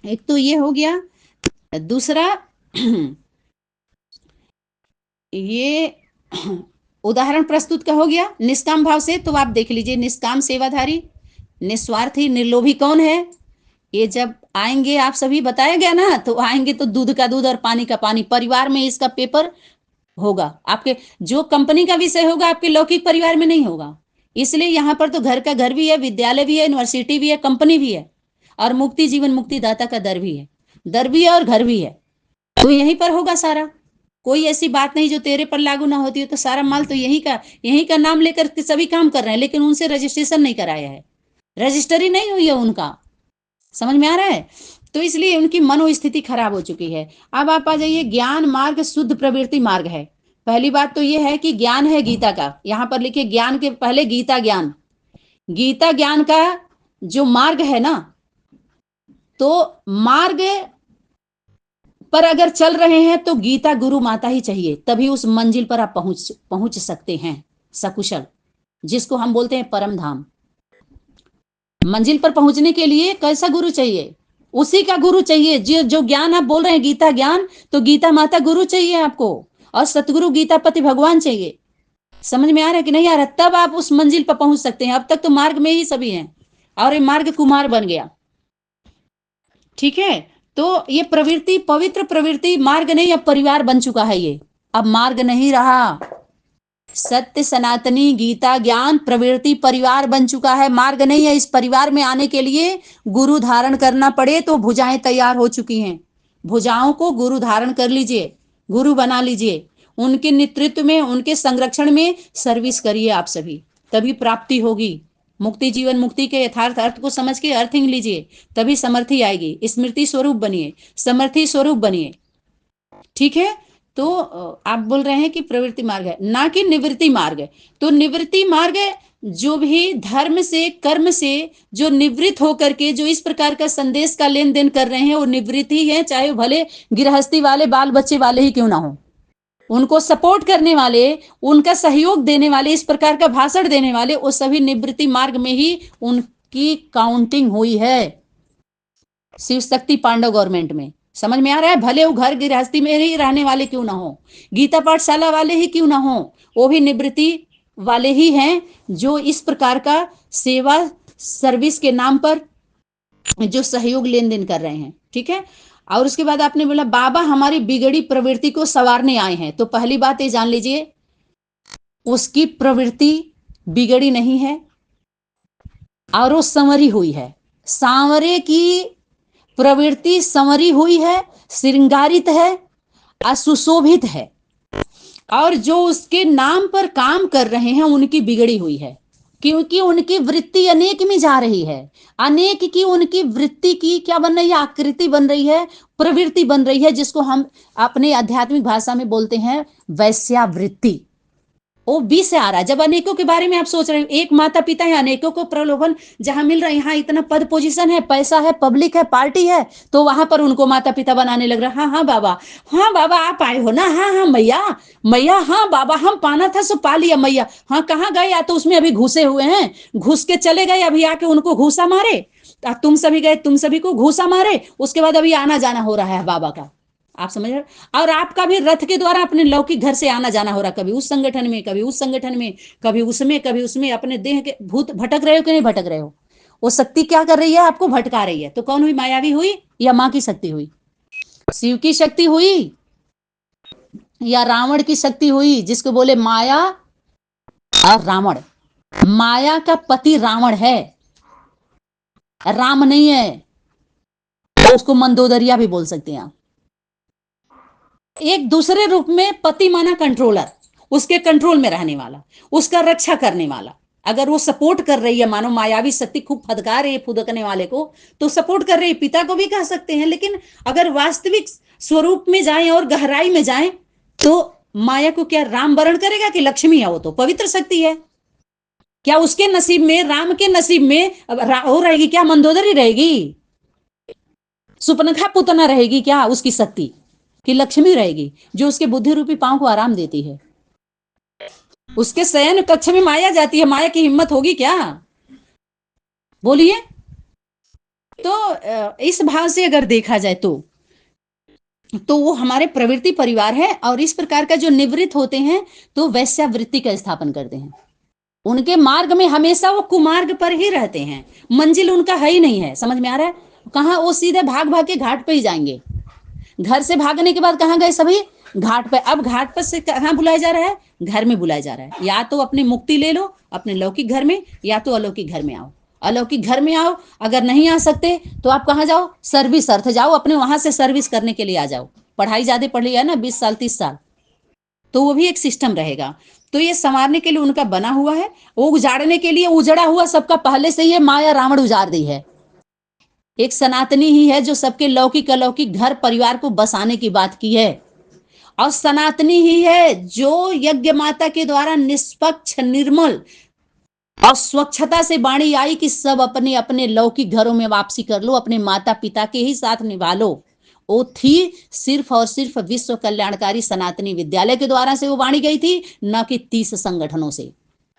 एक तो ये हो गया। दूसरा ये उदाहरण प्रस्तुत का हो गया निष्काम भाव से। तो आप देख लीजिए, निष्काम सेवाधारी निस्वार्थी निर्लोभी कौन है? ये जब आएंगे आप सभी बताया गया ना, तो आएंगे तो दूध का दूध और पानी का पानी, परिवार में इसका पेपर होगा। आपके जो कंपनी का विषय होगा आपके लौकिक परिवार में नहीं होगा। इसलिए यहाँ पर तो घर का घर भी है, विद्यालय भी है, यूनिवर्सिटी भी है, कंपनी भी है, और मुक्ति जीवन मुक्ति दाता का दर भी है। दर भी है और घर भी है, तो यहीं पर होगा सारा। कोई ऐसी बात नहीं जो तेरे पर लागू ना होती है। तो सारा माल तो यही का नाम लेकर के सभी काम कर रहे हैं, लेकिन उनसे रजिस्ट्रेशन नहीं कराया है, रजिस्ट्री नहीं हुई है उनका। समझ में आ रहा है? तो इसलिए उनकी मनोस्थिति खराब हो चुकी है। अब आप आ जाइए, ज्ञान मार्ग शुद्ध प्रवृत्ति मार्ग है। पहली बात तो यह है कि ज्ञान है गीता का। यहां पर लिखिए, ज्ञान के पहले गीता ज्ञान। गीता ज्ञान का जो मार्ग है ना, तो मार्ग पर अगर चल रहे हैं तो गीता गुरु माता ही चाहिए, तभी उस मंजिल पर आप पहुंच सकते हैं सकुशल, जिसको हम बोलते हैं परम धाम। मंजिल पर पहुंचने के लिए कैसा गुरु चाहिए? उसी का गुरु चाहिए जो ज्ञान आप बोल रहे हैं गीता ज्ञान, तो गीता माता गुरु चाहिए आपको, और सतगुरु गीतापति भगवान चाहिए। समझ में आ रहा है कि नहीं आ रहा? तब आप उस मंजिल पर पहुंच सकते हैं। अब तक तो मार्ग में ही सभी हैं, और ये मार्ग कुमार बन गया। ठीक है, तो ये प्रवृत्ति पवित्र प्रवृत्ति मार्ग नहीं, अब परिवार बन चुका है ये। अब मार्ग नहीं रहा, सत्य सनातनी गीता ज्ञान प्रवृत्ति परिवार बन चुका है, मार्ग नहीं है। इस परिवार में आने के लिए गुरु धारण करना पड़े तो भुजाएं तैयार हो चुकी हैं। भुजाओं को गुरु धारण कर लीजिए, गुरु बना लीजिए, उनके नेतृत्व में उनके संरक्षण में सर्विस करिए आप सभी, तभी प्राप्ति होगी। मुक्ति जीवन मुक्ति के यथार्थ अर्थ को समझ के अर्थिंग लीजिए, तभी समर्थी आएगी। स्मृति स्वरूप बनिए, समर्थी स्वरूप बनिए। ठीक है, तो आप बोल रहे हैं कि प्रवृत्ति मार्ग है ना कि निवृत्ति मार्ग है। तो निवृत्ति मार्ग जो भी धर्म से कर्म से जो निवृत्त होकर के जो इस प्रकार का संदेश का लेन देन कर रहे हैं, वो निवृत्ति है, चाहे वो भले गृहस्थी वाले बाल बच्चे वाले ही क्यों ना हो। उनको सपोर्ट करने वाले, उनका सहयोग देने वाले, इस प्रकार का भाषण देने वाले, वो सभी निवृत्ति मार्ग में ही उनकी काउंटिंग हुई है शिव शक्ति पांडव गवर्नमेंट में। समझ में आ रहा है? भले वो घर गृहस्थी में ही रहने वाले क्यों ना हो, गीता पाठशाला वाले ही क्यों ना हो, वो भी निवृत्ति वाले ही हैं, जो इस प्रकार का सेवा सर्विस के नाम पर जो सहयोग लेन देन कर रहे हैं। ठीक है, और उसके बाद आपने बोला बाबा हमारी बिगड़ी प्रवृत्ति को संवारने आए हैं। तो पहली बात ये जान लीजिए, उसकी प्रवृत्ति बिगड़ी नहीं है और वो संवरी हुई है। सांवरे की प्रवृत्ति संवरी हुई है, श्रृंगारित है, असुशोभित है, और जो उसके नाम पर काम कर रहे हैं उनकी बिगड़ी हुई है, क्योंकि उनकी वृत्ति अनेक में जा रही है। अनेक की उनकी वृत्ति की क्या बन रही है? आकृति बन रही है, प्रवृत्ति बन रही है, जिसको हम अपने आध्यात्मिक भाषा में बोलते हैं वैश्यावृत्ति। वो बी से आ रहा है। जब अनेकों के बारे में आप सोच रहे हो, एक माता पिता है, अनेकों को प्रलोभन जहां मिल रहा है, यहाँ इतना पद पोजीशन है, पैसा है, पब्लिक है, पार्टी है, तो वहां पर उनको माता पिता बनाने लग रहा है। हाँ हाँ बाबा, हाँ बाबा आप आए हो ना, हाँ हाँ मैया, मैया हाँ बाबा हम पाना था सो पा लिया मैया, हाँ कहाँ गए? या तो उसमें अभी घुसे हुए हैं, घुस के चले गए, अभी आके उनको घूसा मारे, तुम सभी गए, तुम सभी को घूसा मारे, उसके बाद अभी आना जाना हो रहा है बाबा का। आप समझ रहे? और आपका भी रथ के द्वारा अपने लौकिक घर से आना जाना हो रहा, कभी उस संगठन में, कभी उस संगठन में, कभी उसमें, कभी उसमें। अपने देह के भूत भटक रहे हो कि नहीं भटक रहे हो? वो शक्ति क्या कर रही है? आपको भटका रही है। तो कौन हुई? मायावी हुई या माँ की शक्ति हुई? शिव की शक्ति हुई या रावण की शक्ति हुई, जिसको बोले माया और रावण। माया का पति रावण है, राम नहीं है। तो उसको मंदोदरिया भी बोल सकते हैं आप। एक दूसरे रूप में पति माना कंट्रोलर, उसके कंट्रोल में रहने वाला, उसका रक्षा करने वाला। अगर वो सपोर्ट कर रही है, मानो मायावी शक्ति खूब फदका रही है फुदकने वाले को, तो सपोर्ट कर रही है, पिता को भी कह सकते हैं। लेकिन अगर वास्तविक स्वरूप में जाएं और गहराई में जाएं, तो माया को क्या राम वरण करेगा कि लक्ष्मी है? वो तो पवित्र शक्ति है। क्या उसके नसीब में, राम के नसीब में हो रहेगी क्या? मंदोदरी रहेगी? सुपनखा पुतना रहेगी क्या उसकी शक्ति? कि लक्ष्मी रहेगी जो उसके बुद्धि रूपी पांव को आराम देती है? उसके शयन कक्ष में माया जाती है, माया की हिम्मत होगी क्या? बोलिए। तो इस भाव से अगर देखा जाए तो वो हमारे प्रवृत्ति परिवार है, और इस प्रकार का जो निवृत्त होते हैं तो वैश्यावृत्ति का स्थापन करते हैं। उनके मार्ग में हमेशा वो कुमार्ग पर ही रहते हैं, मंजिल उनका है ही नहीं है। समझ में आ रहा है? कहाँ वो सीधे भाग भाग के घाट पे ही जाएंगे। घर से भागने के बाद कहाँ गए सभी? घाट पे। अब घाट पर से कहाँ बुलाया जा रहा है? घर में बुलाया जा रहा है। या तो अपनी मुक्ति ले लो अपने लौकिक घर में, या तो अलौकिक घर में आओ। अलौकिक घर में आओ, अगर नहीं आ सकते तो आप कहाँ जाओ? सर्विस अर्थ जाओ, अपने वहां से सर्विस करने के लिए आ जाओ। पढ़ाई ज्यादा पढ़ लिया है ना, 20 साल 30 साल, तो वो भी एक सिस्टम रहेगा। तो ये संवारने के लिए उनका बना हुआ है। वो उजाड़ने के लिए उजड़ा हुआ सबका पहले से ही माया रावण उजाड़ दी है। एक सनातनी ही है जो सबके लौकिक अलौकिक घर परिवार को बसाने की बात की है, और सनातनी ही है जो यज्ञ माता के द्वारा निष्पक्ष निर्मल और स्वच्छता से वाणी आई कि सब अपने अपने लौकिक घरों में वापसी कर लो, अपने माता पिता के ही साथ निभा लो। वो थी सिर्फ और सिर्फ विश्व कल्याणकारी सनातनी विद्यालय के द्वारा से वो वाणी गई थी, न कि 30 संगठनों से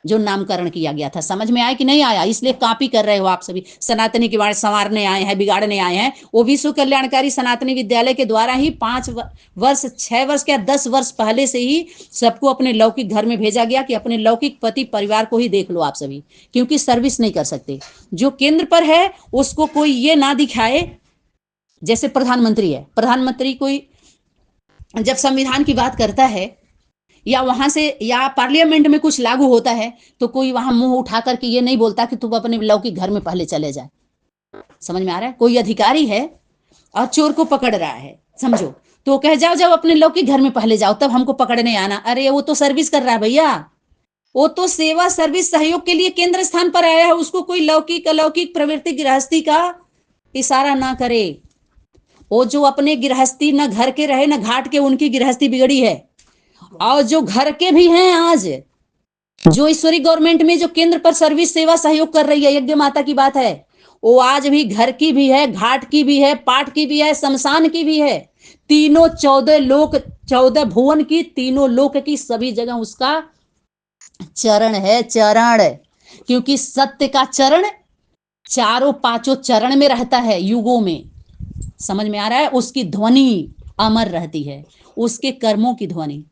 जो नामकरण किया गया था। समझ में आया कि नहीं आया? इसलिए कॉपी कर रहे हो आप सभी। सनातनी के बारे संवारने आए हैं, बिगाड़ने आए हैं। वो विश्व कल्याणकारी सनातनी विद्यालय के द्वारा ही 5 वर्ष 6 वर्ष क्या 10 वर्ष पहले से ही सबको अपने लौकिक घर में भेजा गया कि अपने लौकिक पति परिवार को ही देख लो आप सभी, क्योंकि सर्विस नहीं कर सकते। जो केंद्र पर है उसको कोई ये ना दिखाए, जैसे प्रधानमंत्री है, प्रधानमंत्री कोई जब संविधान की बात करता है या वहां से या पार्लियामेंट में कुछ लागू होता है तो कोई वहां मुंह उठा करके ये नहीं बोलता कि तुम अपने लौकिक घर में पहले चले जाए। समझ में आ रहा है? कोई अधिकारी है और चोर को पकड़ रहा है, समझो, तो कह जाओ जब अपने लौकिक घर में पहले जाओ तब हमको पकड़ने आना। अरे वो तो सर्विस कर रहा है भैया, वो तो सेवा सर्विस सहयोग के लिए केंद्र स्थान पर आया है। उसको कोई लौकिक अलौकिक प्रवृत्ति गृहस्थी का इशारा ना करे। वो जो अपने गृहस्थी न घर के रहे न घाट के, उनकी गृहस्थी बिगड़ी है। और जो घर के भी हैं आज, जो ईश्वरी गवर्नमेंट में जो केंद्र पर सर्विस सेवा सहयोग कर रही है, यज्ञ माता की बात है, वो आज भी घर की भी है, घाट की भी है, पाठ की भी है, शमशान की भी है। तीनों 14 लोक 14 भुवन की, तीनों लोक की सभी जगह उसका चरण है, चरण। क्योंकि सत्य का चरण चारों पांचों चरण में रहता है युगों में। समझ में आ रहा है? उसकी ध्वनि अमर रहती है, उसके कर्मों की ध्वनि।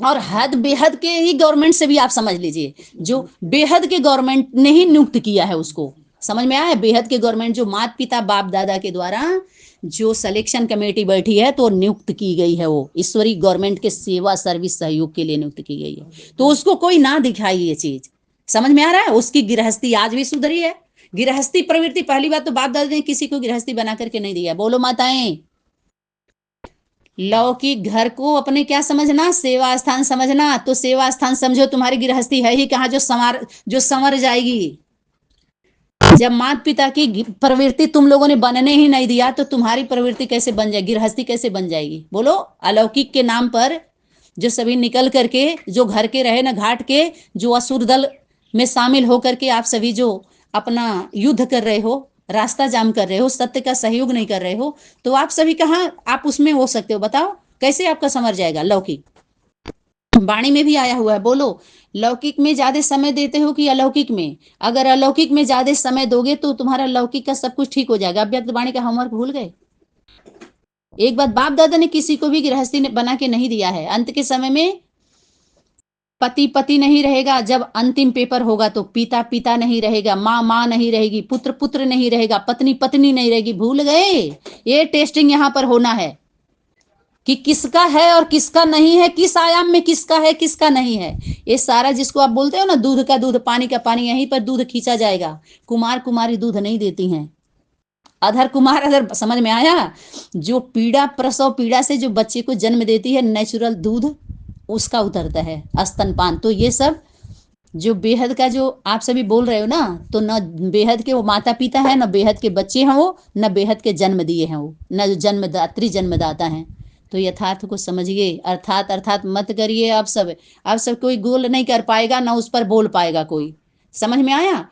और हद बेहद के ही गवर्नमेंट से भी आप समझ लीजिए, जो बेहद के गवर्नमेंट ने ही नियुक्त किया है उसको। समझ में आया? बेहद के गवर्नमेंट जो माता पिता बाप दादा के द्वारा जो सिलेक्शन कमेटी बैठी है तो नियुक्त की गई है, वो ईश्वरी गवर्नमेंट के सेवा सर्विस सहयोग के लिए नियुक्त की गई है। तो उसको कोई ना दिखाई ये चीज। समझ में आ रहा है? उसकी गृहस्थी आज भी सुधरी है। गृहस्थी प्रवृत्ति, पहली बात तो बाप दादा ने किसी को गृहस्थी बना करके नहीं दिया। बोलो माताएं। लौकिक घर को अपने क्या समझना? सेवा स्थान समझना। तो सेवा स्थान समझो, तुम्हारी गृहस्थी है ही कहाँ जो संवर जाएगी। जब माता पिता की प्रवृत्ति तुम लोगों ने बनने ही नहीं दिया तो तुम्हारी प्रवृत्ति कैसे बन जाएगी? गृहस्थी कैसे बन जाएगी? बोलो। अलौकिक के नाम पर जो सभी निकल करके, जो घर के रहे न घाट के, जो असुर दल में शामिल होकर के आप सभी जो अपना युद्ध कर रहे हो, रास्ता जाम कर रहे हो, सत्य का सहयोग नहीं कर रहे हो, तो आप सभी कहाँ आप उसमें हो सकते हो? बताओ कैसे आपका समझ जाएगा? लौकिक वाणी में भी आया हुआ है। बोलो, लौकिक में ज्यादा समय देते हो कि अलौकिक में? अगर अलौकिक में ज्यादा समय दोगे तो तुम्हारा लौकिक का सब कुछ ठीक हो जाएगा। अव्यक्त वाणी का होमवर्क भूल गए? एक बात, बाप दादा ने किसी को भी गृहस्थी बना के नहीं दिया है। अंत के समय में पति पति नहीं रहेगा, जब अंतिम पेपर होगा तो पिता पिता नहीं रहेगा, माँ माँ नहीं रहेगी, पुत्र पुत्र नहीं रहेगा, पत्नी पत्नी नहीं रहेगी। भूल गए? ये टेस्टिंग यहाँ पर होना है कि किसका है और किसका नहीं है, किस आयाम में किसका है किसका नहीं है। ये सारा जिसको आप बोलते हो ना, दूध का दूध पानी का पानी, यहीं पर दूध खींचा जाएगा। कुमार कुमारी दूध नहीं देती हैं, अधर कुमार अधर। समझ में आया? जो पीड़ा, प्रसव पीड़ा से जो बच्चे को जन्म देती है, नेचुरल दूध उसका उतरता है, स्तनपान। तो ये सब जो बेहद का जो आप सभी बोल रहे हो ना, तो न बेहद के वो माता पिता है, न बेहद के बच्चे हैं वो, न बेहद के जन्म दिए हैं वो, न जन्मदात्री जन्मदाता हैं। तो यथार्थ को समझिए, अर्थात मत करिए। आप सब कोई गोल नहीं कर पाएगा, ना उस पर बोल पाएगा कोई। समझ में आया?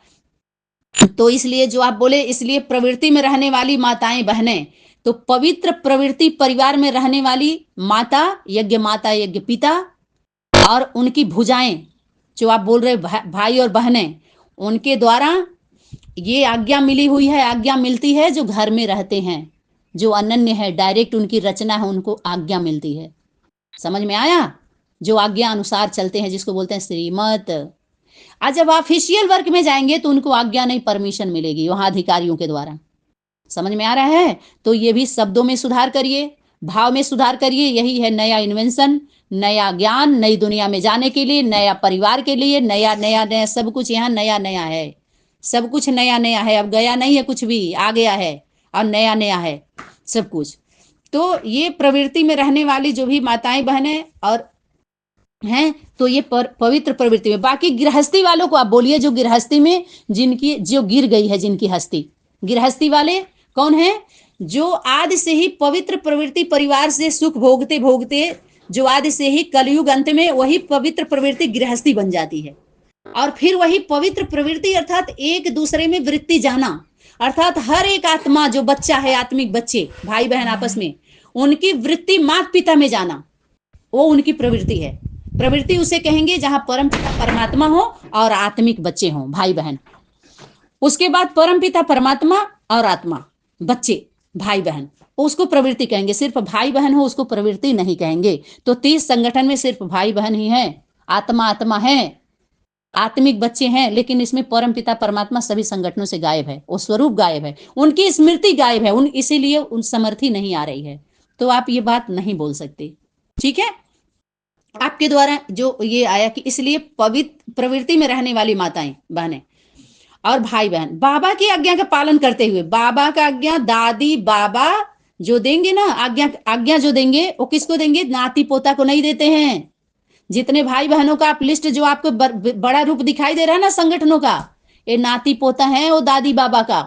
तो इसलिए जो आप बोले, इसलिए प्रवृत्ति में रहने वाली माताएं बहनें, तो पवित्र प्रवृत्ति परिवार में रहने वाली माता, यज्ञ माता यज्ञ पिता, और उनकी भुजाएं जो आप बोल रहे भाई और बहनें, उनके द्वारा ये आज्ञा मिली हुई है, आज्ञा मिलती है जो घर में रहते हैं, जो अनन्य है, डायरेक्ट उनकी रचना है, उनको आज्ञा मिलती है। समझ में आया? जो आज्ञा अनुसार चलते हैं, जिसको बोलते हैं श्रीमत। आज जब ऑफिशियल वर्क में जाएंगे तो उनको आज्ञा नहीं, परमिशन मिलेगी वहां अधिकारियों के द्वारा। समझ में आ रहा है? तो ये भी शब्दों में सुधार करिए, भाव में सुधार करिए। यही है नया इन्वेंशन, नया ज्ञान, नई दुनिया में जाने के लिए, नया परिवार के लिए, नया नया नया सब कुछ यहाँ नया नया है। सब कुछ नया नया है, अब गया नहीं है कुछ भी, आ गया है और नया नया है सब कुछ। तो ये प्रवृत्ति में रहने वाली जो भी माताएं बहनें और हैं, तो ये पवित्र प्रवृत्ति में। बाकी गृहस्थी वालों को आप बोलिए, जो गृहस्थी में जिनकी जो गिर गई है, जिनकी हस्ती, गृहस्थी वाले कौन है? जो आदि से ही पवित्र प्रवृत्ति, परिवार से सुख भोगते भोगते जो आदि से ही कलयुग अंत में वही पवित्र प्रवृत्ति गृहस्थी बन जाती है। और फिर वही पवित्र प्रवृत्ति अर्थात एक दूसरे में वृत्ति जाना, अर्थात हर एक आत्मा जो बच्चा है, आत्मिक बच्चे भाई बहन आपस में, उनकी वृत्ति माता पिता में जाना, वो उनकी प्रवृत्ति है। प्रवृत्ति उसे कहेंगे जहां परम पिता परमात्मा हो और आत्मिक बच्चे हों, भाई बहन। उसके बाद परम पिता परमात्मा और आत्मा, बच्चे भाई बहन, उसको प्रवृत्ति कहेंगे। सिर्फ भाई बहन हो उसको प्रवृत्ति नहीं कहेंगे। तो 30 संगठन में सिर्फ भाई बहन ही है, आत्मा आत्मा है, आत्मिक बच्चे हैं, लेकिन इसमें परम पिता परमात्मा सभी संगठनों से गायब है, वो स्वरूप गायब है, उनकी स्मृति गायब है, इसीलिए उन समर्थी नहीं आ रही है। तो आप ये बात नहीं बोल सकते, ठीक है? आपके द्वारा जो ये आया कि इसलिए पवित्र प्रवृत्ति में रहने वाली माताएं बहनें और भाई बहन बाबा की आज्ञा का पालन करते हुए, बाबा का आज्ञा दादी बाबा जो देंगे ना, आज्ञा जो देंगे वो किसको देंगे? नाती पोता को नहीं देते हैं। जितने भाई बहनों का आप लिस्ट जो आपको बड़ा रूप दिखाई दे रहा है ना संगठनों का, ये नाती पोता है वो दादी बाबा का।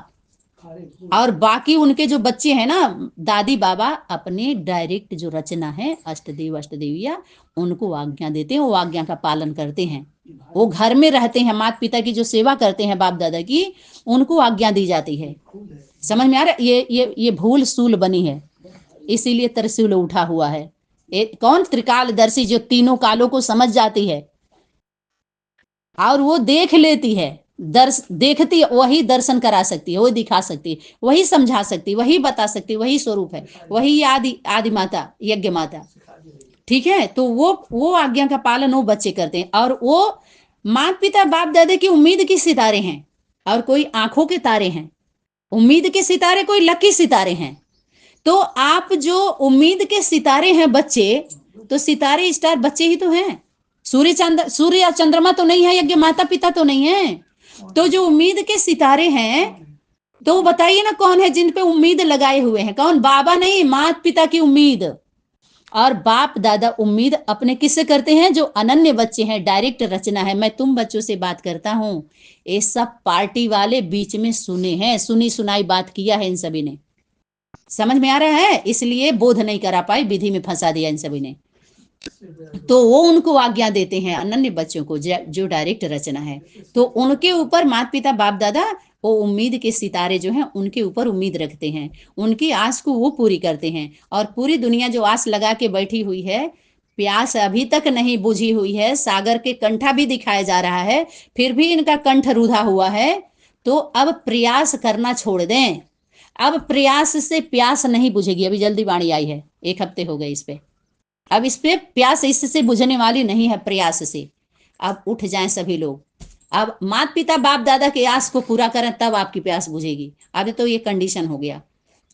और बाकी उनके जो बच्चे हैं ना, दादी बाबा अपने डायरेक्ट जो रचना है अष्टदेव अष्टदेविया, उनको आज्ञा देते हैं, वो आज्ञा का पालन करते हैं। वो घर में रहते हैं, माता पिता की जो सेवा करते हैं, बाप दादा की, उनको आज्ञा दी जाती है। समझ में आ रहा? ये भूल सूल बनी है, इसीलिए त्रिशूल उठा हुआ है। कौन? त्रिकालदर्शी, जो तीनों कालों को समझ जाती है और वो देख लेती है, देखती, वही दर्शन करा सकती है, वही दिखा सकती है, वही समझा सकती है, वही बता सकती है, वही स्वरूप है, वही आदि माता, यज्ञ माता, ठीक है? तो वो आज्ञा का पालन वो बच्चे करते हैं। और वो माता पिता बाप दादा की उम्मीद के सितारे हैं, और कोई आंखों के तारे हैं। उम्मीद के सितारे, कोई लकी सितारे हैं। तो आप जो उम्मीद के सितारे हैं बच्चे, तो सितारे स्टार बच्चे ही तो हैं। सूर्य या चंद्रमा तो नहीं है, यज्ञ माता पिता तो नहीं है। तो जो उम्मीद के सितारे हैं, तो बताइए ना कौन है जिन पे उम्मीद लगाए हुए हैं? कौन? बाबा नहीं, माता पिता की उम्मीद। और बाप दादा उम्मीद अपने किससे करते हैं? जो अनन्य बच्चे हैं, डायरेक्ट रचना है। मैं तुम बच्चों से बात करता हूं, ये सब पार्टी वाले बीच में सुने हैं, सुनी सुनाई बात किया है इन सभी ने। समझ में आ रहा है? इसलिए बोध नहीं करा पाए, विधि में फंसा दिया इन सभी ने। तो वो उनको आज्ञा देते हैं, अनन्य बच्चों को, जो डायरेक्ट रचना है। तो उनके ऊपर माता पिता बाप दादा वो उम्मीद के सितारे जो हैं उनके ऊपर उम्मीद रखते हैं, उनकी आस को वो पूरी करते हैं। और पूरी दुनिया जो आस लगा के बैठी हुई है, प्यास अभी तक नहीं बुझी हुई है, सागर के कंठा भी दिखाया जा रहा है, फिर भी इनका कंठ रुधा हुआ है। तो अब प्रयास करना छोड़ दें। अब प्रयास से प्यास नहीं बुझेगी। अभी जल्दी वाणी आई है, 1 हफ्ते हो गए इस पे। अब इस पे प्यास इससे बुझने वाली नहीं है, प्रयास से। अब उठ जाएं सभी लोग, अब माता पिता बाप दादा के आस को पूरा करें, तब आपकी प्यास बुझेगी। अब तो ये कंडीशन हो गया,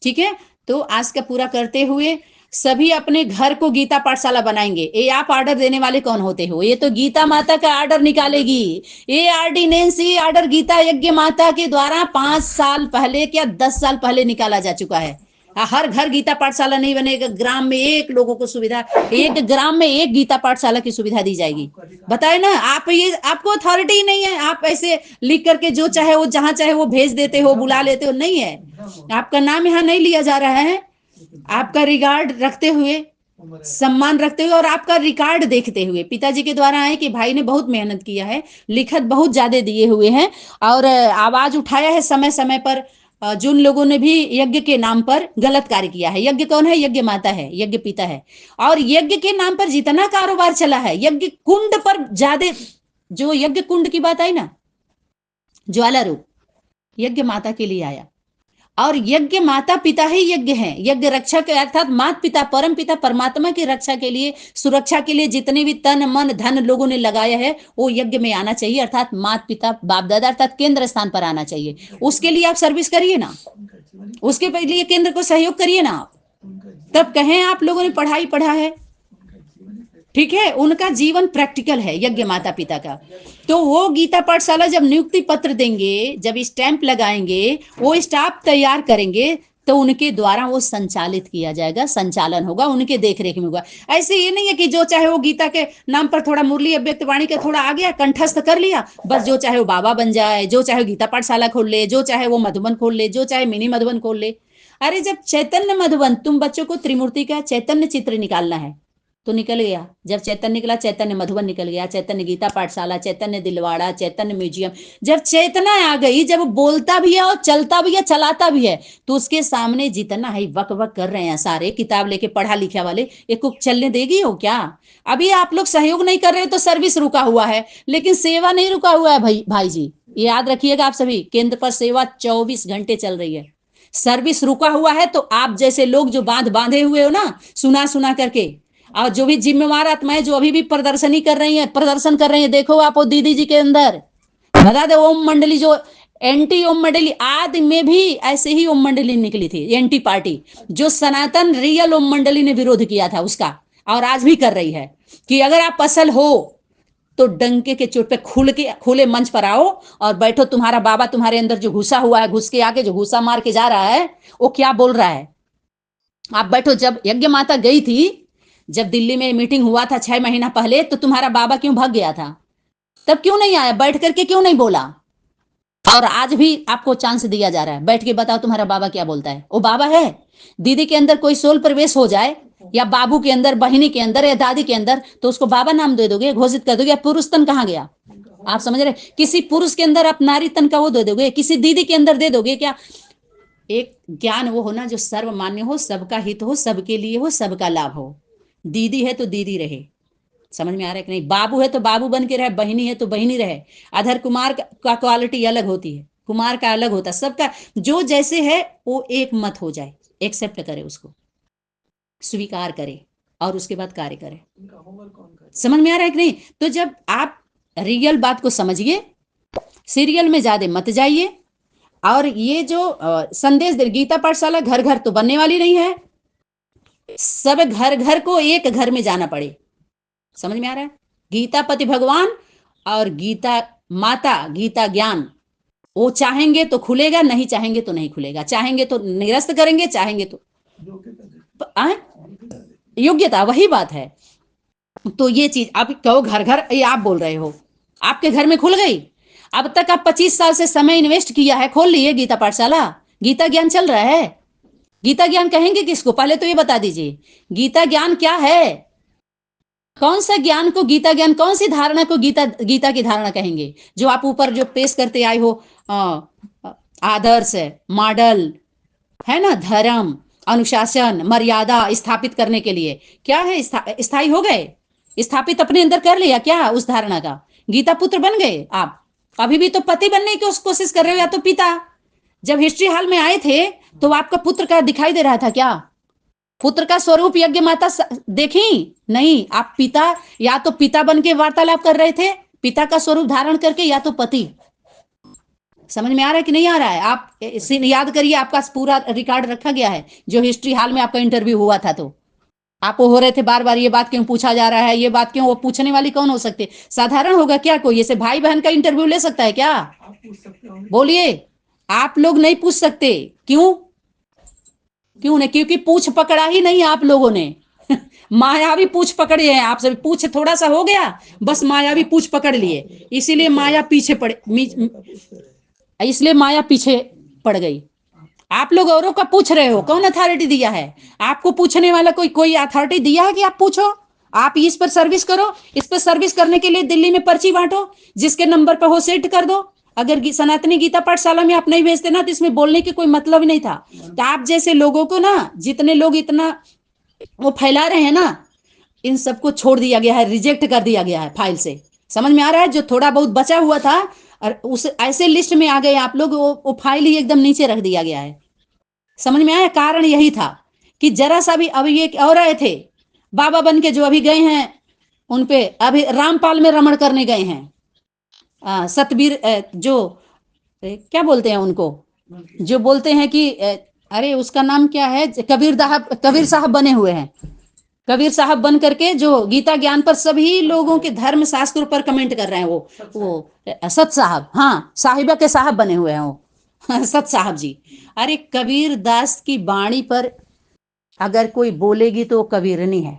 ठीक है? तो आस का पूरा करते हुए सभी अपने घर को गीता पाठशाला बनाएंगे। ये आप ऑर्डर देने वाले कौन होते हो? ये तो गीता माता का ऑर्डर निकालेगी। ये ऑर्डिनेंस, ये ऑर्डर गीता यज्ञ माता के द्वारा 5 साल पहले क्या 10 साल पहले निकाला जा चुका है। हर घर गीता पाठशाला नहीं बनेगा, ग्राम में एक लोगों को सुविधा, एक ग्राम में एक गीता पाठशाला की सुविधा दी जाएगी। बताए ना आप, ये आपको अथॉरिटी ही नहीं है। आप ऐसे लिख करके जो चाहे वो जहां चाहे वो भेज देते हो, बुला लेते हो, नहीं है। आपका नाम यहाँ नहीं लिया जा रहा है। आपका रिगार्ड रखते हुए, सम्मान रखते हुए और आपका रिकॉर्ड देखते हुए, पिताजी के द्वारा आए कि भाई ने बहुत मेहनत किया है, लिखत बहुत ज्यादा दिए हुए हैं और आवाज उठाया है समय समय पर जिन लोगों ने भी यज्ञ के नाम पर गलत कार्य किया है। यज्ञ कौन है? यज्ञ माता है, यज्ञ पिता है। और यज्ञ के नाम पर जितना कारोबार चला है, यज्ञ कुंड पर ज्यादा, जो यज्ञ कुंड की बात आई ना, ज्वाला रूप, यज्ञ माता के लिए आया। और यज्ञ माता पिता ही यज्ञ हैं। यज्ञ रक्षा के अर्थात माता पिता परम पिता परमात्मा की रक्षा के लिए, सुरक्षा के लिए जितने भी तन मन धन लोगों ने लगाया है वो यज्ञ में आना चाहिए, अर्थात माता पिता बाप दादा अर्थात केंद्र स्थान पर आना चाहिए। उसके लिए आप सर्विस करिए ना, उसके लिए केंद्र को सहयोग करिए ना आप, तब कहें आप लोगों ने पढ़ाई पढ़ा है। ठीक है, उनका जीवन प्रैक्टिकल है यज्ञ माता पिता का। तो वो गीता पाठशाला जब नियुक्ति पत्र देंगे, जब स्टैंप लगाएंगे, वो स्टाफ तैयार करेंगे, तो उनके द्वारा वो संचालित किया जाएगा, संचालन होगा, उनके देखरेख में होगा। ऐसे ये नहीं है कि जो चाहे वो गीता के नाम पर थोड़ा मुरली अव्यक्त वाणी का थोड़ा आ गया, कंठस्थ कर लिया, बस जो चाहे वो बाबा बन जाए, जो चाहे गीता पाठशाला खोल ले, जो चाहे वो मधुबन खोल ले, जो चाहे मिनी मधुबन खोल ले। अरे जब चैतन्य मधुबन, तुम बच्चों को त्रिमूर्ति का चैतन्य चित्र निकालना है तो निकल गया। जब चैतन्य निकला, चैतन्य मधुबन निकल गया, चैतन्य गीता पाठशाला, चैतन्य दिलवाड़ा, चैतन्य म्यूजियम। जब चेतना आ गई, जब बोलता भी है और चलता भी है, चलाता भी है, तो उसके सामने जितना है वक वक कर रहे हैं सारे किताब लेके पढ़ा लिखा वाले, एक को चलने देगी हो क्या? अभी आप लोग सहयोग नहीं कर रहे तो सर्विस रुका हुआ है, लेकिन सेवा नहीं रुका हुआ है भाई जी, याद रखिएगा आप सभी। केंद्र पर सेवा 24 घंटे चल रही है। सर्विस रुका हुआ है तो आप जैसे लोग जो बांधे हुए हो ना, सुना सुना करके, और जो भी जिम्मेवार आत्माएं जो अभी भी प्रदर्शन कर रही हैं, देखो आप वो दीदी जी के अंदर बता दे ओम मंडली, जो एंटी ओम मंडली आदि में भी ऐसे ही ओम मंडली निकली थी, एंटी पार्टी, जो सनातन रियल ओम मंडली ने विरोध किया था उसका, और आज भी कर रही है कि अगर आप असल हो तो डंके के चोट पे खुले मंच पर आओ और बैठो। तुम्हारा बाबा तुम्हारे अंदर जो घुसा हुआ है, घुस के आके जो घुसा मार के जा रहा है, वो क्या बोल रहा है, आप बैठो। जब यज्ञ माता गई थी, जब दिल्ली में मीटिंग हुआ था 6 महीना पहले, तो तुम्हारा बाबा क्यों भाग गया था? तब क्यों नहीं आया? बैठ करके क्यों नहीं बोला? और आज भी आपको चांस दिया जा रहा है, बैठ के बताओ तुम्हारा बाबा क्या बोलता है। वो बाबा है। दीदी के अंदर कोई सोल प्रवेश हो जाए, या बाबू के अंदर, बहिनी के अंदर, या दादी के अंदर, तो उसको बाबा नाम दे दोगे, घोषित कर दोगे। पुरुष तन कहाँ गया? आप समझ रहे? किसी पुरुष के अंदर आप नारी तन का वो दे दोगे, किसी दीदी के अंदर दे दोगे क्या? एक ज्ञान वो होना जो सर्वमान्य हो, सबका हित हो, सबके लिए हो, सबका लाभ हो। दीदी है तो दीदी रहे, समझ में आ रहा है कि नहीं? बाबू है तो बाबू बन के रहे, बहिनी है तो बहिनी रहे। अधर कुमार का क्वालिटी अलग होती है, कुमार का अलग होता है, सबका जो जैसे है वो एक मत हो जाए, एक्सेप्ट करे, उसको स्वीकार करे और उसके बाद कार्य करे। समझ में आ रहा है कि नहीं? तो जब आप रियल बात को समझिए, सीरियल में ज्यादा मत जाइए। और ये जो संदेश दे, गीता पाठशाला घर घर तो बनने वाली नहीं है, सब घर घर को एक घर में जाना पड़े। समझ में आ रहा है? गीता पति भगवान और गीता माता, गीता ज्ञान, वो चाहेंगे तो खुलेगा, नहीं चाहेंगे तो नहीं खुलेगा। चाहेंगे तो निरस्त करेंगे, चाहेंगे तो योग्यता, वही बात है। तो ये चीज आप कहो घर घर, ये आप बोल रहे हो आपके घर में खुल गई। अब तक आप 25 साल से समय इन्वेस्ट किया है, खोल लिए गीता पाठशाला, गीता ज्ञान चल रहा है। गीता ज्ञान कहेंगे किसको? पहले तो ये बता दीजिए, गीता ज्ञान क्या है? कौन सा ज्ञान को गीता ज्ञान, कौन सी धारणा को गीता की धारणा कहेंगे? जो आप ऊपर जो पेश करते आए हो, आदर्श, मॉडल, है ना, धर्म, अनुशासन, मर्यादा स्थापित करने के लिए क्या है? स्थायी हो गए, स्थापित अपने अंदर कर लिया क्या उस धारणा का? गीता पुत्र बन गए आप। अभी भी तो पति बनने की कोशिश कर रहे हो, या तो पिता। जब हिस्ट्री हाल में आए थे तो आपका पुत्र का दिखाई दे रहा था क्या? पुत्र का स्वरूप यज्ञ माता देखी नहीं, आप पिता, या तो पिता बन के वार्तालाप कर रहे थे, पिता का स्वरूप धारण करके, या तो पति। समझ में आ रहा है कि नहीं आ रहा है? आप याद करिए, आपका पूरा रिकॉर्ड रखा गया है, जो हिस्ट्री हाल में आपका इंटरव्यू हुआ था, तो आप हो रहे थे बार बार, ये बात क्यों पूछा जा रहा है, ये बात क्यों? वो पूछने वाली कौन हो सकती है? साधारण होगा क्या कोई? ऐसे भाई बहन का इंटरव्यू ले सकता है क्या? बोलिए। आप लोग नहीं पूछ सकते, क्यों? क्यों नहीं? क्योंकि पूछ पकड़ा ही नहीं आप लोगों ने। मायावी पूछ पकड़े हैं आप सभी। पूछ थोड़ा सा हो गया, बस मायावी पूछ पकड़ लिए, इसीलिए माया पीछे इसलिए माया पीछे पड़ गई। आप लोग औरों का पूछ रहे हो, कौन अथॉरिटी दिया है आपको? पूछने वाला कोई अथॉरिटी दिया है कि आप पूछो? आप इस पर सर्विस करो, इस पर सर्विस करने के लिए दिल्ली में पर्ची बांटो, जिसके नंबर पर हो सेट कर दो। अगर सनातनी गीता पाठशाला में आप नहीं भेजते ना, तो इसमें बोलने की कोई मतलब नहीं था। तो आप जैसे लोगों को ना, जितने लोग इतना वो फैला रहे हैं ना, इन सबको छोड़ दिया गया है, रिजेक्ट कर दिया गया है फाइल से। समझ में आ रहा है? जो थोड़ा बहुत बचा हुआ था, और उस ऐसे लिस्ट में आ गए आप लोग, वो फाइल ही एकदम नीचे रख दिया गया है। समझ में आया? कारण यही था कि जरा सा भी, अभी ये और आए थे बाबा बन के जो अभी गए हैं, उनपे अभी रामपाल में रमण करने गए हैं। सतबीर जो क्या बोलते हैं उनको, जो बोलते हैं कि अरे उसका नाम क्या है, कबीर साहब बने हुए हैं। कबीर साहब बन करके जो गीता ज्ञान पर सभी लोगों के धर्म शास्त्रों पर कमेंट कर रहे हैं, वो सत साहब, हाँ साहिबा के साहब बने हुए हैं वो सत साहब जी। अरे कबीर दास की वाणी पर अगर कोई बोलेगी तो वो कबीरनी है।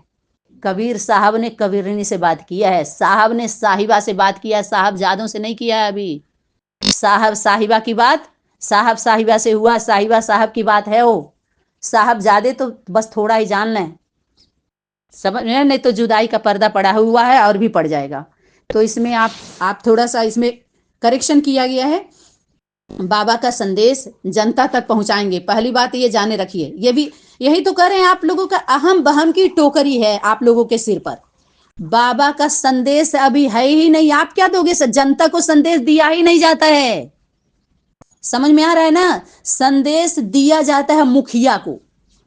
कबीर साहब ने कबीरनी से बात किया है, साहब ने साहिबा से बात किया है, साहब जादों से नहीं किया है। अभी साहब साहिबा की बात साहब साहिबा से हुआ, साहिबा साहब की बात है। वो साहब जादे तो बस थोड़ा ही जान लें, समझ में, नहीं तो जुदाई का पर्दा पड़ा हुआ है और भी पड़ जाएगा। तो इसमें आप थोड़ा सा इसमें करेक्शन किया गया है। बाबा का संदेश जनता तक पहुंचाएंगे, पहली बात ये जाने रखिए। ये भी यही तो कह रहे हैं, आप लोगों का अहम बहम की टोकरी है आप लोगों के सिर पर। बाबा का संदेश अभी है ही नहीं, आप क्या दोगे? जनता को संदेश दिया ही नहीं जाता है। समझ में आ रहा है ना? संदेश दिया जाता है मुखिया को,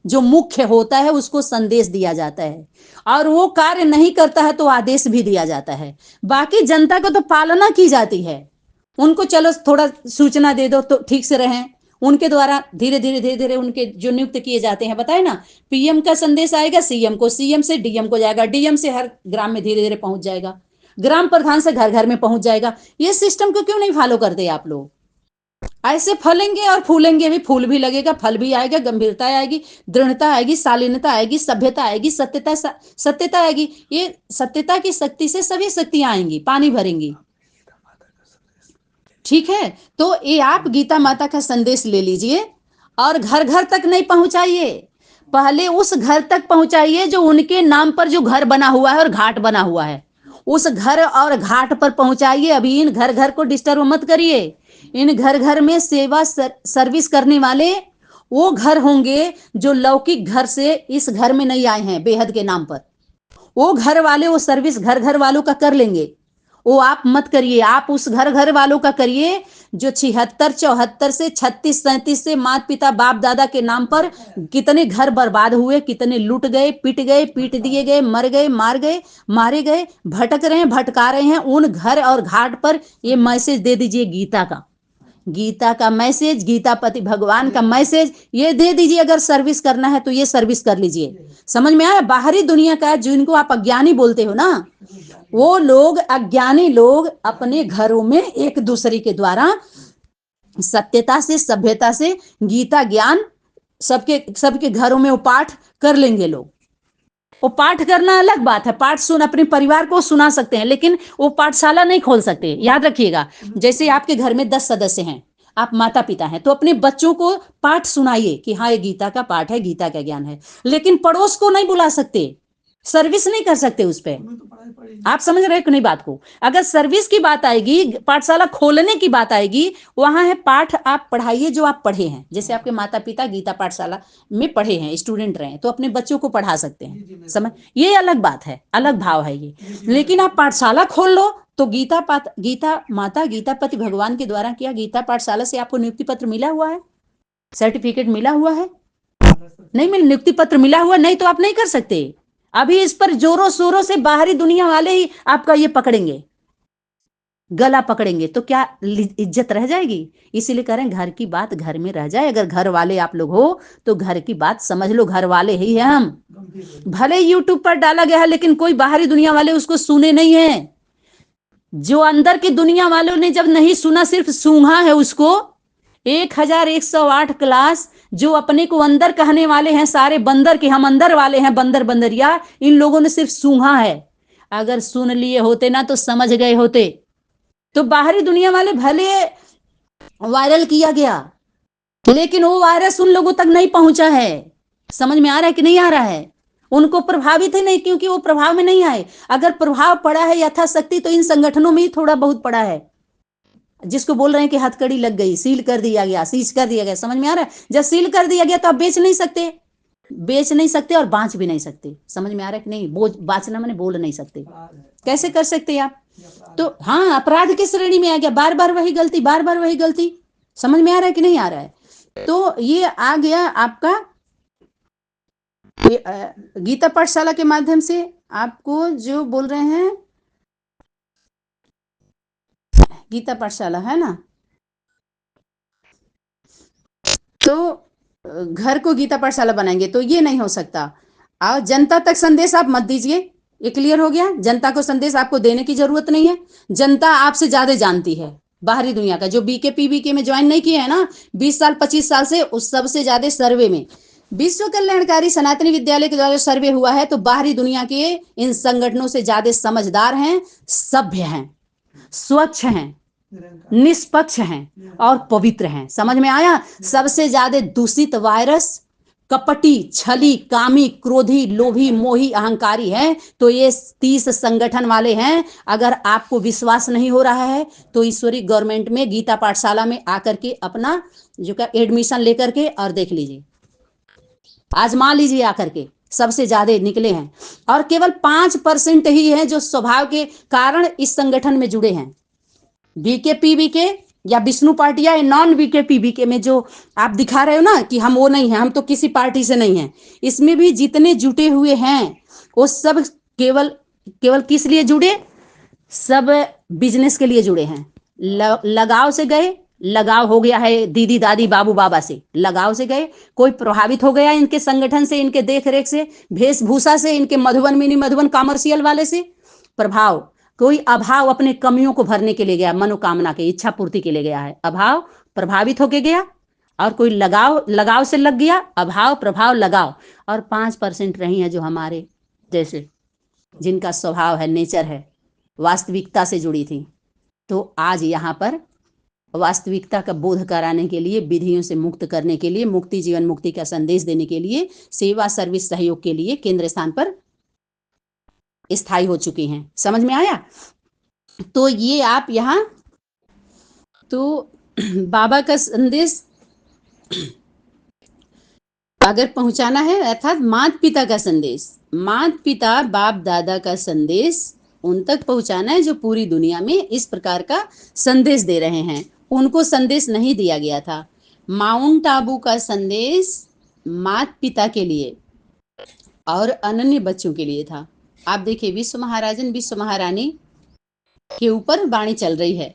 जो मुख्य होता है उसको संदेश दिया जाता है, और वो कार्य नहीं करता है तो आदेश भी दिया जाता है। बाकी जनता को तो पालना की जाती है। उनको चलो थोड़ा सूचना दे दो तो ठीक से रहें, उनके द्वारा धीरे धीरे उनके जो नियुक्त किए जाते हैं, बताए ना, पीएम का संदेश आएगा सीएम को, सीएम से डीएम को जाएगा, डीएम से हर ग्राम में धीरे धीरे पहुंच जाएगा, ग्राम प्रधान से घर घर में पहुंच जाएगा। ये सिस्टम को क्यों नहीं फॉलो करते आप लोग? ऐसे फलेंगे और फूलेंगे भी, फूल भी लगेगा, फल भी आएगा, गंभीरता आएगी, दृढ़ता आएगी, शालीनता आएगी, सभ्यता आएगी, सत्यता आएगी। ये सत्यता की शक्ति से सभी शक्तियां आएंगी, पानी भरेंगी। ठीक है, तो ये आप गीता माता का संदेश ले लीजिए और घर घर तक नहीं पहुंचाइए, पहले उस घर तक पहुंचाइए जो उनके नाम पर जो घर बना हुआ है और घाट बना हुआ है, उस घर और घाट पर पहुंचाइए। अभी इन घर घर को डिस्टर्ब मत करिए। इन घर घर में सेवा सर्विस करने वाले वो घर होंगे जो लौकिक घर से इस घर में नहीं आए हैं बेहद के नाम पर। वो घर वाले वो सर्विस घर घर वालों का कर लेंगे, वो आप मत करिए। आप उस घर घर वालों का करिए जो 76 74 से 36 37 से माता पिता बाप दादा के नाम पर कितने घर बर्बाद हुए, कितने लूट गए, पिट गए, पीट दिए गए, मर गए, मारे गए, भटक रहे हैं, भटका रहे हैं। उन घर और घाट पर ये मैसेज दे दीजिए, गीता का मैसेज, गीतापति भगवान का मैसेज ये दे दीजिए। अगर सर्विस करना है तो ये सर्विस कर लीजिए। समझ में आया? बाहरी दुनिया का जिनको आप अज्ञानी बोलते हो ना, वो लोग, अज्ञानी लोग अपने घरों में एक दूसरे के द्वारा सत्यता से, सभ्यता से गीता ज्ञान सबके घरों में वो पाठ कर लेंगे लोग। वो पाठ करना अलग बात है, पाठ सुन अपने परिवार को सुना सकते हैं, लेकिन वो पाठशाला नहीं खोल सकते। याद रखिएगा, जैसे आपके घर में 10 सदस्य हैं, आप माता पिता हैं, तो अपने बच्चों को पाठ सुनाइए कि हाँ ये गीता का पाठ है, गीता का ज्ञान है, लेकिन पड़ोस को नहीं बुला सकते, सर्विस नहीं कर सकते उस पर। आप समझ रहे हो नहीं बात को? अगर सर्विस की बात आएगी, पाठशाला खोलने की बात आएगी, वहां है पाठ आप पढ़ाइए जो आप पढ़े हैं। जैसे आपके माता पिता गीता पाठशाला में पढ़े हैं, स्टूडेंट रहे हैं, तो अपने बच्चों को पढ़ा सकते हैं। समझ, ये अलग बात है, अलग भाव है ये। लेकिन आप पाठशाला खोल लो तो गीता माता गीतापति भगवान के द्वारा किया गीता पाठशाला से आपको नियुक्ति पत्र मिला हुआ है, सर्टिफिकेट मिला हुआ है? नहीं मिल, नियुक्ति पत्र मिला हुआ नहीं तो आप नहीं कर सकते। अभी इस पर जोरों शोरों से बाहरी दुनिया वाले ही आपका ये पकड़ेंगे, गला पकड़ेंगे, तो क्या इज्जत रह जाएगी? इसीलिए कह रहे हैं घर की बात घर में रह जाए। अगर घर वाले आप लोग हो तो घर की बात समझ लो, घर वाले ही है हम। भले यूट्यूब पर डाला गया है लेकिन कोई बाहरी दुनिया वाले उसको सुने नहीं है। जो अंदर की दुनिया वालों ने जब नहीं सुना, सिर्फ सूंघा है उसको, 1108 क्लास जो अपने को अंदर कहने वाले हैं, सारे बंदर के हम अंदर वाले हैं, बंदर बंदरिया, इन लोगों ने सिर्फ सूंघा है। अगर सुन लिए होते ना तो समझ गए होते। तो बाहरी दुनिया वाले भले वायरल किया गया, लेकिन वो वायरस उन लोगों तक नहीं पहुंचा है। समझ में आ रहा है कि नहीं आ रहा है? उनको प्रभावित ही नहीं, क्योंकि वो प्रभाव में नहीं आए। अगर प्रभाव पड़ा है यथाशक्ति तो इन संगठनों में ही थोड़ा बहुत पड़ा है, जिसको बोल रहे हैं कि हथकड़ी लग गई, सील कर दिया गया, सीज कर दिया गया। समझ में आ रहा है? जब सील कर दिया गया तो आप बेच नहीं सकते, बेच नहीं सकते और बाँच भी नहीं सकते। समझ में आ रहा है कि नहीं? बाँचना माने बोल नहीं सकते। कैसे कर सकते आप? तो हाँ, अपराध की श्रेणी में आ गया। बार बार वही गलती, बार बार वही गलती। समझ में आ रहा है कि नहीं आ रहा है? तो ये आ गया आपका गीता पाठशाला के माध्यम से आपको जो बोल रहे हैं, गीता पाठशाला है ना, तो घर को गीता पाठशाला बनाएंगे तो ये नहीं हो सकता। और जनता तक संदेश आप मत दीजिए। ये क्लियर हो गया? जनता को संदेश आपको देने की जरूरत नहीं है। जनता आपसे ज्यादा जानती है बाहरी दुनिया का। जो बीके में ज्वाइन नहीं किए है ना 20 साल 25 साल से, उस सबसे ज्यादा सर्वे में विश्व कल्याणकारी सनातनी विद्यालय के द्वारा सर्वे हुआ है, तो बाहरी दुनिया के इन संगठनों से ज्यादा समझदार हैं, सभ्य हैं, स्वच्छ हैं, निष्पक्ष हैं और पवित्र हैं। समझ में आया? सबसे ज्यादा दूषित वायरस कपटी, छली, कामी, क्रोधी, लोभी, मोही, अहंकारी है तो ये 30 संगठन वाले हैं। अगर आपको विश्वास नहीं हो रहा है तो ईश्वरी गवर्नमेंट में गीता पाठशाला में आकर के अपना जो का एडमिशन लेकर के और देख लीजिए, आजमा लीजिए आकर के। सबसे ज्यादा निकले हैं और केवल 5% ही है जो स्वभाव के कारण इस संगठन में जुड़े हैं। बीके या विष्णु पार्टी या नॉन बीके में जो आप दिखा रहे हो ना कि हम वो नहीं हैं, हम तो किसी पार्टी से नहीं हैं, इसमें भी जितने जुटे हुए हैं वो सब केवल किस लिए जुड़े? सब बिजनेस के लिए जुड़े हैं। लगाव से गए, लगाव हो गया है दीदी दादी बाबू बाबा से, लगाव से गए, कोई प्रभावित हो गया इनके संगठन से, इनके देख रेख से, वेशभूषा से, इनके मधुबन मिनी मधुबन कॉमर्शियल वाले से प्रभाव, कोई अभाव अपने कमियों को भरने के लिए गया, मनोकामना के इच्छा पूर्ति के लिए गया है, अभाव प्रभावित होके गया, और कोई लगाव से लग गया, अभाव प्रभाव लगाव। और 5% रही है जो हमारे जैसे जिनका स्वभाव है, नेचर है, वास्तविकता से जुड़ी थी। तो आज यहाँ पर वास्तविकता का बोध कराने के लिए, विधियों से मुक्त करने के लिए, मुक्ति जीवन मुक्ति का संदेश देने के लिए, सेवा सर्विस सहयोग के लिए केंद्र स्थान पर स्थायी हो चुकी हैं। समझ में आया? तो ये आप यहाँ तो बाबा का संदेश अगर पहुंचाना है, अर्थात माता पिता का संदेश, माता पिता बाप दादा का संदेश उन तक पहुंचाना है जो पूरी दुनिया में इस प्रकार का संदेश दे रहे हैं। उनको संदेश नहीं दिया गया था। माउंट आबू का संदेश माता पिता के लिए और अनन्य बच्चों के लिए था। आप देखिए, विश्व महाराजन विश्व महारानी के ऊपर वाणी चल रही है,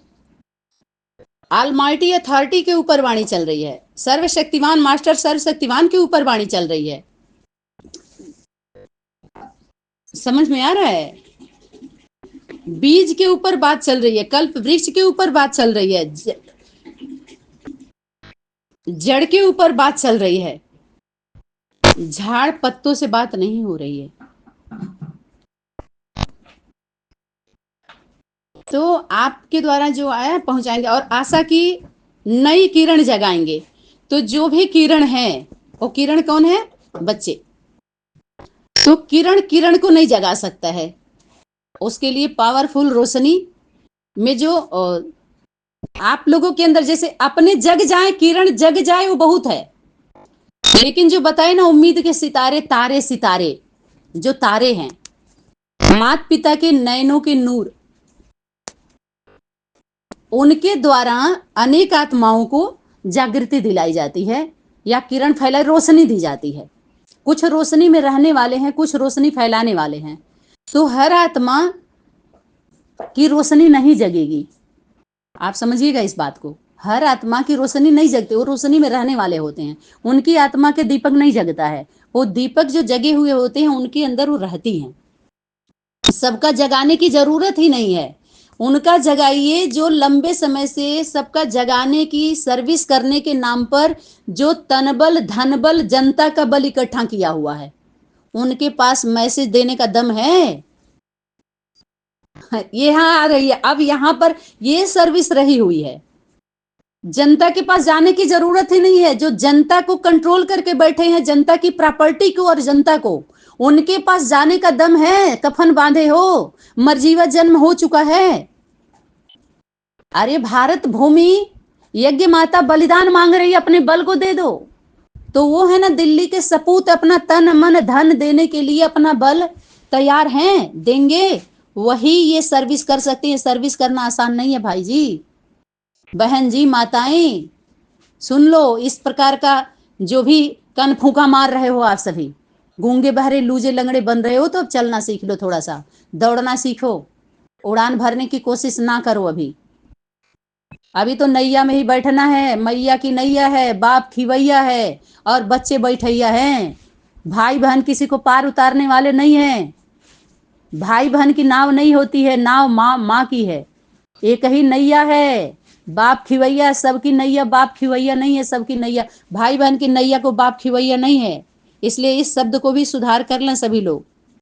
ऑलमाइटी अथॉरिटी के ऊपर वाणी चल रही है, सर्वशक्तिमान मास्टर सर्वशक्तिमान के ऊपर वाणी चल रही है। समझ में आ रहा है? बीज के ऊपर बात चल रही है, कल्प वृक्ष के ऊपर बात चल रही है, जड़ के ऊपर बात चल रही है, झाड़ पत्तों से बात नहीं हो रही है। तो आपके द्वारा जो आया पहुंचाएंगे और आशा की नई किरण जगाएंगे। तो जो भी किरण है, वो किरण कौन है? बच्चे। तो किरण को नहीं जगा सकता है, उसके लिए पावरफुल रोशनी में जो आप लोगों के अंदर जैसे अपने जग जाए, किरण जग जाए, वो बहुत है। लेकिन जो बताए ना, उम्मीद के सितारे, तारे सितारे जो तारे हैं, माता पिता के नयनों के नूर, उनके द्वारा अनेक आत्माओं को जागृति दिलाई जाती है या किरण फैलाई, रोशनी दी जाती है। कुछ रोशनी में रहने वाले हैं, कुछ रोशनी फैलाने वाले हैं। तो हर आत्मा की रोशनी नहीं जगेगी, आप समझिएगा इस बात को। हर आत्मा की रोशनी नहीं जगती, वो रोशनी में रहने वाले होते हैं, उनकी आत्मा के दीपक नहीं जगता है। वो दीपक जो जगे हुए होते हैं उनके अंदर वो रहती हैं। सबका जगाने की जरूरत ही नहीं है, उनका जगाइए जो लंबे समय से सबका जगाने की सर्विस करने के नाम पर जो तनबल धनबल जनता का बल इकट्ठा किया हुआ है, उनके पास मैसेज देने का दम है। यहाँ आ रही है, अब यहाँ पर ये सर्विस रही हुई है। जनता के पास जाने की जरूरत ही नहीं है। जो जनता को कंट्रोल करके बैठे हैं, जनता की प्रॉपर्टी को और जनता को, उनके पास जाने का दम है। कफन बांधे हो, मरजीवा जन्म हो चुका है। अरे भारत भूमि यज्ञ माता बलिदान मांग रही है, अपने बल को दे दो। तो वो है ना दिल्ली के सपूत, अपना तन मन धन देने के लिए अपना बल तैयार हैं, देंगे, वही ये सर्विस कर सकते हैं। सर्विस करना आसान नहीं है भाई जी, बहन जी, माताएं सुन लो। इस प्रकार का जो भी कन फूका मार रहे हो आप सभी, गूंगे बहरे लूजे लंगड़े बन रहे हो, तो अब चलना सीख लो, थोड़ा सा दौड़ना सीखो, उड़ान भरने की कोशिश ना करो। अभी तो नैया में ही बैठना है, मैया की नैया है, बाप खिवैया है और बच्चे बैठैया हैं। भाई बहन किसी को पार उतारने वाले नहीं हैं। भाई बहन की नाव नहीं होती है, नाव माँ की है। एक ही नैया है, बाप खिवैया। सबकी नैया बाप खिवैया नहीं है, सबकी नैया, भाई बहन की नैया को बाप खिवैया नहीं है। इसलिए इस शब्द को भी सुधार कर लें सभी लोग।